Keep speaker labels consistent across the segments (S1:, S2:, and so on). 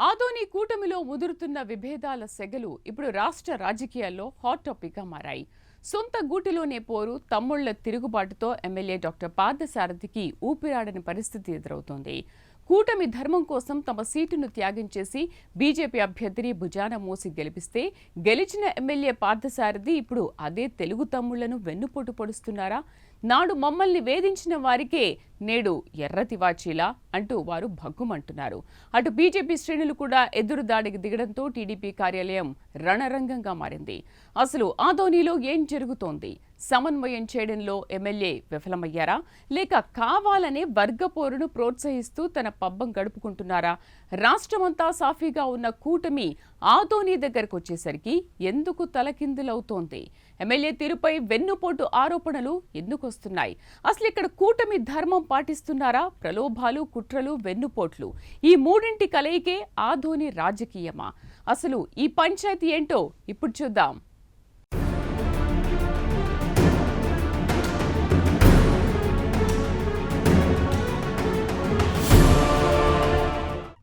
S1: ఆదోని కూటమిలో ముదురుతున్న విభేదాల సెగలు ఇప్పుడు రాష్ట్ర రాజకీయాల్లో హాట్ టాపిక్గా మారాయి. సొంత గూటిలోనే పోరు, తమ్ముళ్ల తిరుగుబాటుతో ఎమ్మెల్యే డాక్టర్ పార్థసారథికి ఊపిరాడని పరిస్థితి ఎదురవుతోంది. కూటమి ధర్మం కోసం తమ సీటును త్యాగం చేసి బీజేపీ అభ్యర్థిని భుజాన మోసి గెలిపిస్తే గెలిచిన ఎమ్మెల్యే పార్థసారథి ఇప్పుడు అదే తెలుగు తమ్ముళ్లను వెన్నుపోటు పొడుస్తున్నారా? నాడు మమ్మల్ని వేధించిన వారికే నేడు ఎర్రతివాచీలా అంటూ వారు భగ్గుమంటున్నారు. అటు బీజేపీ శ్రేణులు కూడా ఎదురుదాడికి దిగడంతో టీడీపీ కార్యాలయం రణరంగంగా మారింది. అసలు ఆదోనిలో ఏం జరుగుతోంది? సమన్వయం చేయడంలో ఎమ్మెల్యే విఫలమయ్యారా, లేక కావాలనే వర్గపోరును ప్రోత్సహిస్తూ తన పబ్బం గడుపుకుంటున్నారా? రాష్ట్రమంతా సాఫీగా ఉన్న కూటమి ఆదోని దగ్గరకు వచ్చేసరికి ఎందుకు తలకిందులవుతోంది? ఎమ్మెల్యే తీరుపై వెన్నుపోటు ఆరోపణలు ఎందుకొస్తున్నాయి? అసలు ఇక్కడ కూటమి ధర్మం పాటిస్తున్నారా? ప్రలోభాలు, కుట్రలు, వెన్నుపోట్లు, ఈ మూడింటి కలయికే ఆదోని రాజకీయమా? అసలు ఈ పంచాయతీ ఏంటో ఇప్పుడు చూద్దాం.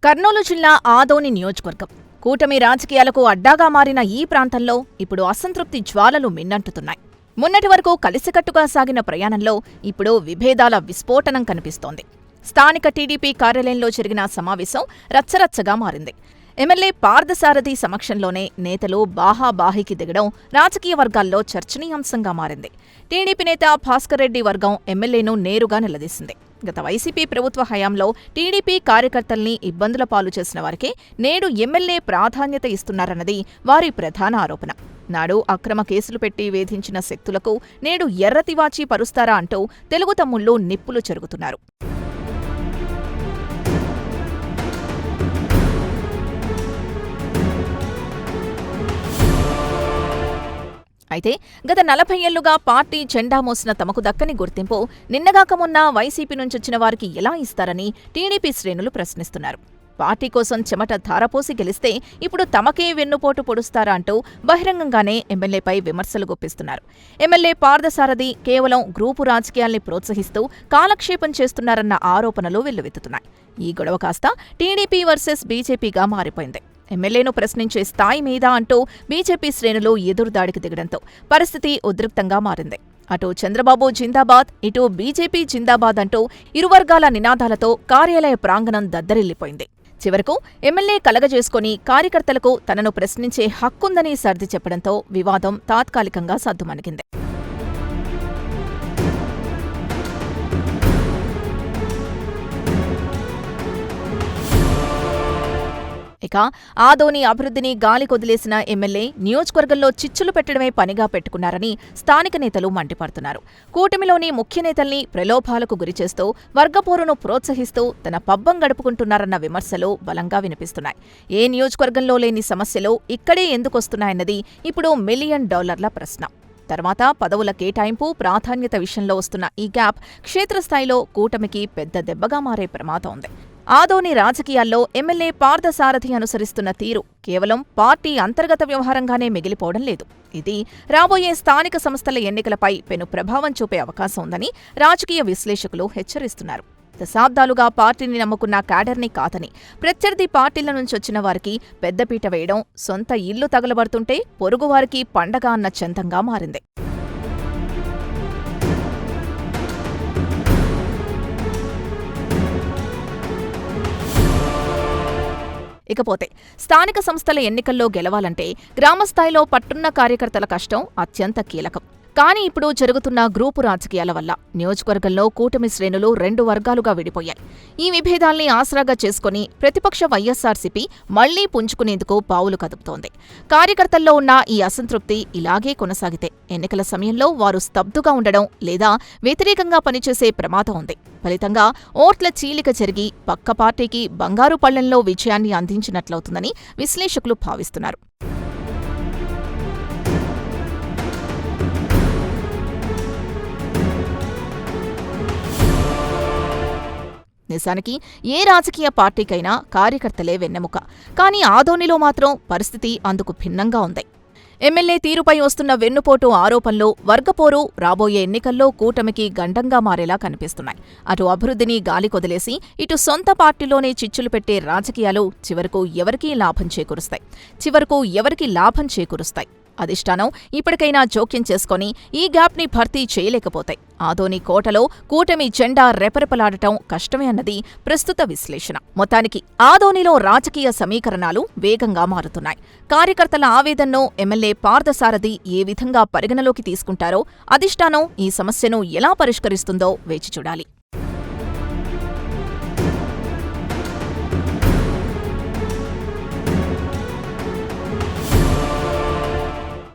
S2: కర్నూలు జిల్లా ఆదోని నియోజకవర్గం కూటమి రాజకీయాలకు అడ్డాగా మారిన ఈ ప్రాంతంలో ఇప్పుడు అసంతృప్తి జ్వాలలు మిన్నంటుతున్నాయి. మొన్నటి వరకు కలిసికట్టుగా సాగిన ప్రయాణంలో ఇప్పుడు విభేదాల విస్ఫోటనం కనిపిస్తోంది. స్థానిక టీడీపీ కార్యాలయంలో జరిగిన సమావేశం రచ్చరచ్చగా మారింది. ఎమ్మెల్యే పార్థసారథి సమక్షంలోనే నేతలు బాహాబాహికి దిగడం రాజకీయ వర్గాల్లో చర్చనీయాంశంగా మారింది. టీడీపీ నేత భాస్కర్ రెడ్డి వర్గం ఎమ్మెల్యేను నేరుగా నిలదీసింది. గత వైసీపీ ప్రభుత్వ హయాంలో టీడీపీ కార్యకర్తల్ని ఇబ్బందుల పాలు చేసిన వారికే నేడు ఎమ్మెల్యే ప్రాధాన్యత ఇస్తున్నారన్నది వారి ప్రధాన ఆరోపణ. నాడు అక్రమ కేసులు పెట్టి వేధించిన శక్తులకు నేడు ఎర్రతివాచీ పరుస్తారా అంటూ తెలుగు తమ్ముళ్లు నిప్పులు చెరుగుతున్నారు. అయితే గత 40 ఏళ్లుగా పార్టీ జెండా మోసిన తమకు దక్కని గుర్తింపు నిన్నగాక మొన్న వైసీపీ నుంచొచ్చిన వారికి ఎలా ఇస్తారని టీడీపీ శ్రేణులు ప్రశ్నిస్తున్నారు. పార్టీ కోసం చెమట ధారపోసి గెలిస్తే ఇప్పుడు తమకే వెన్నుపోటు పొడుస్తారా అంటూ బహిరంగంగానే ఎమ్మెల్యేపై విమర్శలు గుప్పిస్తున్నారు. ఎమ్మెల్యే పార్థసారథి కేవలం గ్రూపు రాజకీయాల్ని ప్రోత్సహిస్తూ కాలక్షేపం చేస్తున్నారన్న ఆరోపణలు వెల్లువెత్తుతున్నాయి. ఈ గొడవ కాస్త టీడీపీ వర్సెస్ బీజేపీగా మారిపోయింది. ఎమ్మెల్యేను ప్రశ్నించే స్థాయి మీద అంటూ బీజేపీ శ్రేణులు ఎదురుదాడికి దిగడంతో పరిస్థితి ఉద్రిక్తంగా మారింది. అటు చంద్రబాబు జిందాబాద్, ఇటు బీజేపీ జిందాబాద్ అంటూ ఇరు వర్గాల నినాదాలతో కార్యాలయ ప్రాంగణం దద్దరిల్లిపోయింది. చివరకు ఎమ్మెల్యే కలగజేసుకుని కార్యకర్తలకు తనను ప్రశ్నించే హక్కుందని సర్ది చెప్పడంతో వివాదం తాత్కాలికంగా సద్దుమణిగింది. ఇక ఆదోని అభివృద్ధిని గాలికొదిలేసిన ఎమ్మెల్యే నియోజకవర్గంలో చిచ్చులు పెట్టడమే పనిగా పెట్టుకున్నారని స్థానిక నేతలు మండిపడుతున్నారు. కూటమిలోని ముఖ్య నేతల్ని ప్రలోభాలకు గురిచేస్తూ వర్గపోరును ప్రోత్సహిస్తూ తన పబ్బం గడుపుకుంటున్నారన్న విమర్శలు బలంగా వినిపిస్తున్నాయి. ఏ నియోజకవర్గంలో లేని సమస్యలు ఇక్కడే ఎందుకొస్తున్నాయన్నది ఇప్పుడు $1 మిలియన్ ప్రశ్న. తర్వాత పదవుల కేటాయింపు, ప్రాధాన్యత విషయంలో వస్తున్న ఈ గ్యాప్ క్షేత్రస్థాయిలో కూటమికి పెద్ద దెబ్బగా మారే ప్రమాదం ఉంది. ఆదోని రాజకీయాల్లో ఎమ్మెల్యే పార్థసారథి అనుసరిస్తున్న తీరు కేవలం పార్టీ అంతర్గత వ్యవహారంగానే మిగిలిపోవడం లేదు. ఇది రాబోయే స్థానిక సంస్థల ఎన్నికలపై పెను ప్రభావం చూపే అవకాశం ఉందని రాజకీయ విశ్లేషకులు హెచ్చరిస్తున్నారు. దశాబ్దాలుగా పార్టీని నమ్ముకున్న క్యాడర్ని కాదని ప్రత్యర్థి పార్టీల నుంచొచ్చిన వారికి పెద్దపీట వేయడం, సొంత ఇల్లు తగలబడుతుంటే పొరుగువారికి పండగ అన్న చందంగా మారింది. ఇకపోతే స్థానిక సంస్థల ఎన్నికల్లో గెలవాలంటే గ్రామస్థాయిలో పట్టున్న కార్యకర్తల కష్టం అత్యంత కీలకం. కానీ ఇప్పుడు జరుగుతున్న గ్రూపు రాజకీయాల వల్ల నియోజకవర్గంలో కూటమి శ్రేణులు 2 వర్గాలుగా విడిపోయాయి. ఈ విభేదాల్ని ఆసరాగా చేసుకుని ప్రతిపక్ష వైఎస్సార్సీపీ మళ్లీ పుంజుకునేందుకు పావులు కదుపుతోంది. కార్యకర్తల్లో ఉన్న ఈ అసంతృప్తి ఇలాగే కొనసాగితే ఎన్నికల సమయంలో వారు స్తబ్దుగా ఉండడం లేదా వ్యతిరేకంగా పనిచేసే ప్రమాదం ఉంది. ఫలితంగా ఓట్ల చీలిక జరిగి పక్క పార్టీకి బంగారు పళ్లెంలో విజయాన్ని అందించినట్లవుతుందని విశ్లేషకులు భావిస్తున్నారు. నిజానికి ఏ రాజకీయ పార్టీకైనా కార్యకర్తలే వెన్నెముక. కానీ ఆదోనిలో మాత్రం పరిస్థితి అందుకు భిన్నంగా ఉంది. ఎమ్మెల్యే తీరుపై వస్తున్న వెన్నుపోటు ఆరోపణలు, వర్గపోరు రాబోయే ఎన్నికల్లో కూటమికి గండంగా మారేలా కనిపిస్తున్నాయి. అటు అభివృద్ధిని గాలికొదిలేసి ఇటు సొంత పార్టీలోనే చిచ్చులు పెట్టే రాజకీయాలు చివరకు ఎవరికి లాభం చేకూరుస్తాయి? అధిష్టానం ఇప్పటికైనా జోక్యం చేసుకొని ఈ గ్యాప్ని భర్తీ చేయలేకపోతాయి. ఆదోని కోటలో కూటమి జెండా రెపరెపలాడటం కష్టమే అన్నది ప్రస్తుత విశ్లేషణ. మొత్తానికి ఆదోనిలో రాజకీయ సమీకరణాలు వేగంగా మారుతున్నాయి. కార్యకర్తల ఆవేదనను ఎమ్మెల్యే పార్థసారథి ఏ విధంగా పరిగణలోకి తీసుకుంటారో, అధిష్టానం ఈ సమస్యను ఎలా పరిష్కరిస్తుందో వేచి చూడాలి.